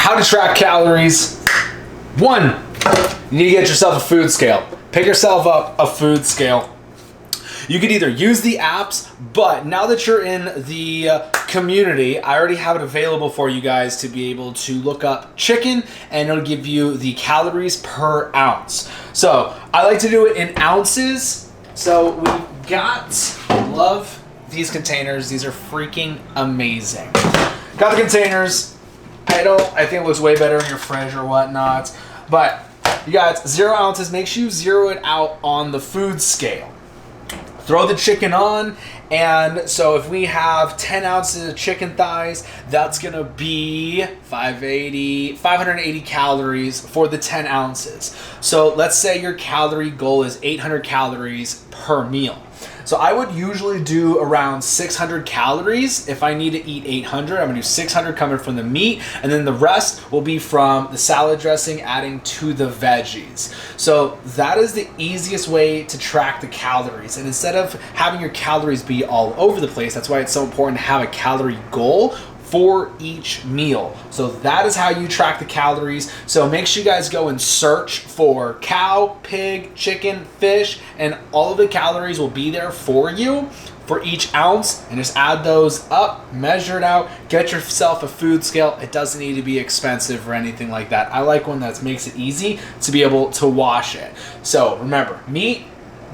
How to track calories. 1, you need to get yourself a food scale. Pick yourself up a food scale. You could either use the apps, but now that you're in the community, I already have it available for you guys to be able to look up chicken, and it'll give you the calories per ounce. So I like to do it in ounces. So we've got, love these containers. These are freaking amazing. Got the containers. I think it looks way better in your fridge or whatnot. But you got 0 ounces. Make sure you zero it out on the food scale. Throw the chicken on, and so if we have 10 ounces of chicken thighs, that's gonna be 580 calories for the 10 ounces. So let's say your calorie goal is 800 calories per meal. So I would usually do around 600 calories. If I need to eat 800, I'm gonna do 600 coming from the meat, and then the rest will be from the salad dressing adding to the veggies. So that is the easiest way to track the calories. And instead of having your calories be all over the place, that's why it's so important to have a calorie goal for each meal. So that is how you track the calories. So make sure you guys go and search for cow, pig, chicken, fish, and all of the calories will be there for you for each ounce, and just add those up, measure it out, get yourself a food scale. It doesn't need to be expensive or anything like that. I like one that makes it easy to be able to wash it. So remember, meat,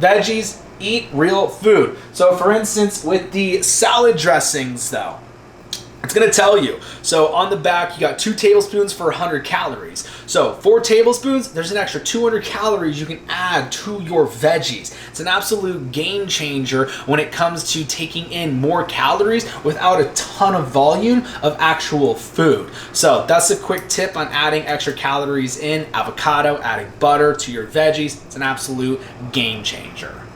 veggies, eat real food. So for instance, with the salad dressings though, it's gonna tell you. So on the back, you got 2 tablespoons for 100 calories. So 4 tablespoons, there's an extra 200 calories you can add to your veggies. It's an absolute game changer when it comes to taking in more calories without a ton of volume of actual food. So that's a quick tip on adding extra calories in avocado, adding butter to your veggies. It's an absolute game changer.